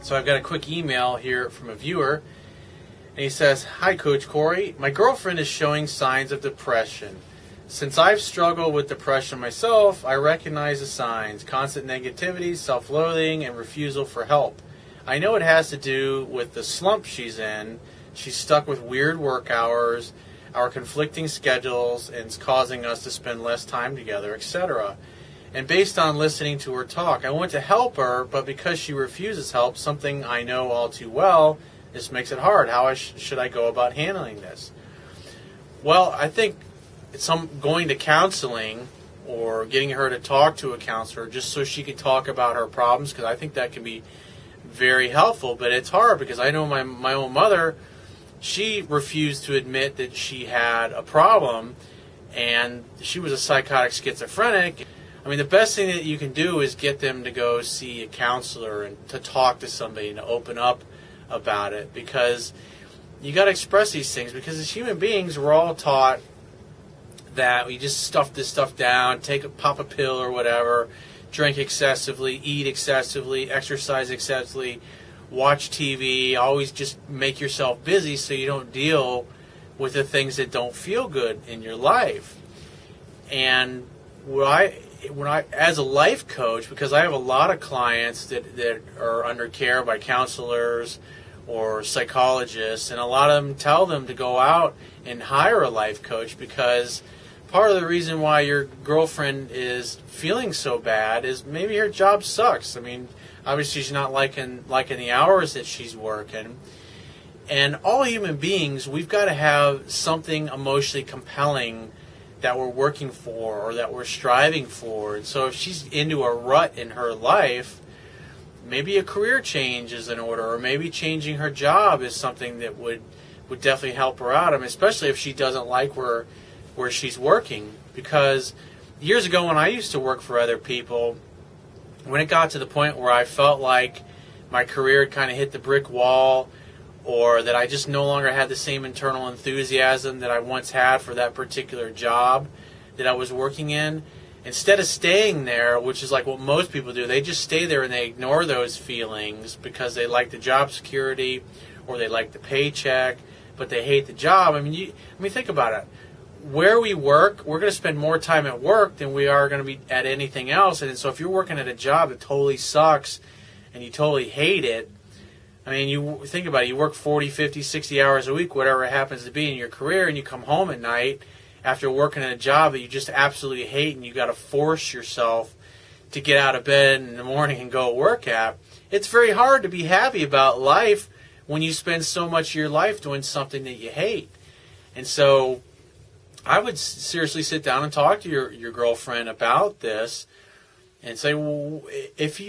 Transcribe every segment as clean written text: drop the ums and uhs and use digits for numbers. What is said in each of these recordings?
So I've got a quick email here from a viewer, and he says, "Hi, Coach Corey. My girlfriend is showing signs of depression. Since I've struggled with depression myself, I recognize the signs: constant negativity, self-loathing, and refusal for help. I know it has to do with the slump she's in. She's stuck with weird work hours, our conflicting schedules, and it's causing us to spend less time together, etc. And based on listening to her talk, I want to help her, but because she refuses help, something I know all too well, this makes it hard. How should I go about handling this?" Well, I think going to counseling or getting her to talk to a counselor just so she can talk about her problems, because I think that can be very helpful. But it's hard because I know my own mother, she refused to admit that she had a problem, and she was a psychotic schizophrenic. I mean, the best thing that you can do is get them to go see a counselor and to talk to somebody and to open up about it, because you got to express these things, because as human beings, we're all taught that we just stuff this stuff down, pop a pill or whatever, drink excessively, eat excessively, exercise excessively, watch TV, always just make yourself busy so you don't deal with the things that don't feel good in your life. And when I, as a life coach, because I have a lot of clients that are under care by counselors or psychologists, and a lot of them tell them to go out and hire a life coach, because part of the reason why your girlfriend is feeling so bad is maybe her job sucks. I mean, obviously she's not liking the hours that she's working. And all human beings, we've got to have something emotionally compelling that we're working for or that we're striving for. And so if she's into a rut in her life, maybe a career change is in order, or maybe changing her job is something that would definitely help her out. I mean, especially if she doesn't like where she's working. Because years ago when I used to work for other people, when it got to the point where I felt like my career had kind of hit the brick wall, or that I just no longer had the same internal enthusiasm that I once had for that particular job that I was working in, instead of staying there, which is like what most people do, they just stay there and they ignore those feelings because they like the job security or they like the paycheck, but they hate the job. I mean, think about it. Where we work, we're going to spend more time at work than we are going to be at anything else. And so if you're working at a job that totally sucks and you totally hate it, I mean, you think about it, you work 40, 50, 60 hours a week, whatever it happens to be in your career, and you come home at night after working at a job that you just absolutely hate, and you got to force yourself to get out of bed in the morning and go work at. It's very hard to be happy about life when you spend so much of your life doing something that you hate. And so I would seriously sit down and talk to your girlfriend about this and say, well, if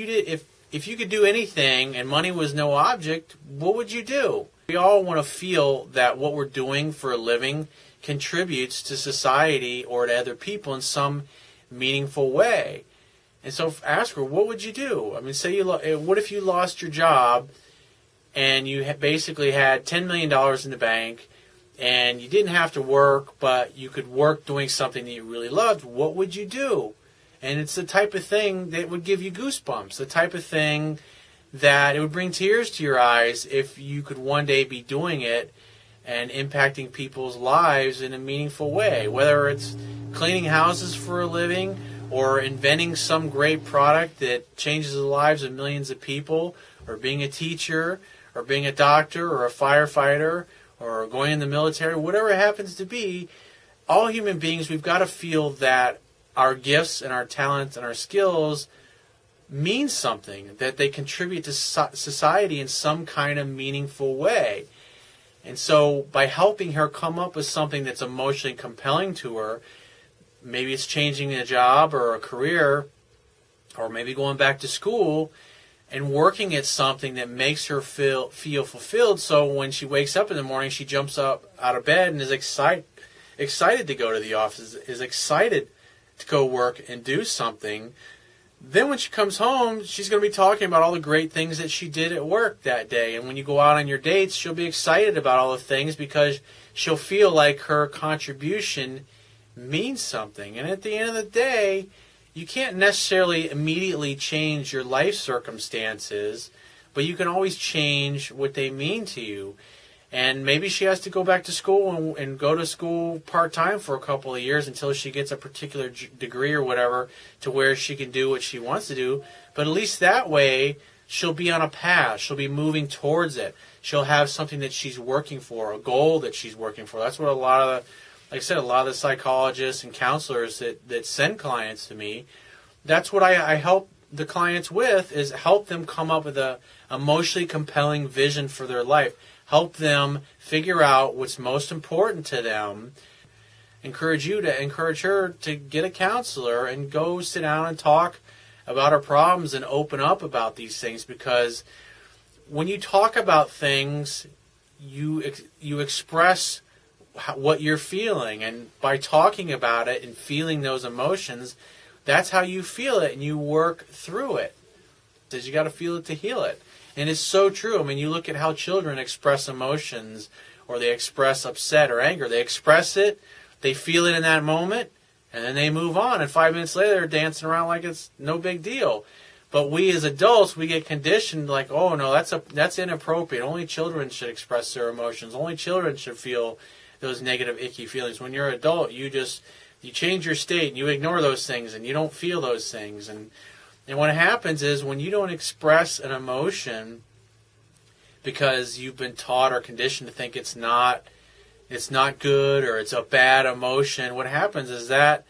you could do anything and money was no object, what would you do? We all want to feel that what we're doing for a living contributes to society or to other people in some meaningful way. And so ask her, what would you do? I mean, what if you lost your job and you basically had $10 million in the bank and you didn't have to work, but you could work doing something that you really loved? What would you do? And it's the type of thing that would give you goosebumps, the type of thing that it would bring tears to your eyes if you could one day be doing it and impacting people's lives in a meaningful way, whether it's cleaning houses for a living or inventing some great product that changes the lives of millions of people, or being a teacher or being a doctor or a firefighter or going in the military, whatever it happens to be. All human beings, we've got to feel that our gifts and our talents and our skills mean something, that they contribute to society in some kind of meaningful way. And so by helping her come up with something that's emotionally compelling to her, maybe it's changing a job or a career, or maybe going back to school and working at something that makes her feel fulfilled, so when she wakes up in the morning, she jumps up out of bed and is excited to go to the office, is excited to go work and do something. Then when she comes home, she's going to be talking about all the great things that she did at work that day. And when you go out on your dates, she'll be excited about all the things because she'll feel like her contribution means something. And at the end of the day, you can't necessarily immediately change your life circumstances, but you can always change what they mean to you. And maybe she has to go back to school and go to school part-time for a couple of years until she gets a particular degree or whatever to where she can do what she wants to do. But at least that way, she'll be on a path. She'll be moving towards it. She'll have something that she's working for, a goal that she's working for. That's what a lot of, like I said, a lot of the psychologists and counselors that send clients to me, that's what I help the clients with, is help them come up with a emotionally compelling vision for their life. Help them figure out what's most important to them. Encourage her to get a counselor and go sit down and talk about her problems and open up about these things, because when you talk about things, you express what you're feeling, and by talking about it and feeling those emotions, that's how you feel it, and you work through it. Because you got to feel it to heal it. And it's so true. I mean, you look at how children express emotions, or they express upset or anger. They express it, they feel it in that moment, and then they move on. And 5 minutes later, they're dancing around like it's no big deal. But we as adults, we get conditioned like, oh no, that's inappropriate. Only children should express their emotions. Only children should feel those negative, icky feelings. When you're an adult, you change your state and you ignore those things and you don't feel those things. And what happens is, when you don't express an emotion because you've been taught or conditioned to think it's not good or it's a bad emotion, what happens is that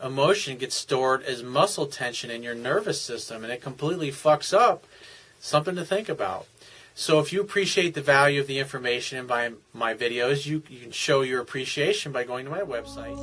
emotion gets stored as muscle tension in your nervous system, and it completely fucks up. Something to think about. So if you appreciate the value of the information in my videos, you can show your appreciation by going to my website.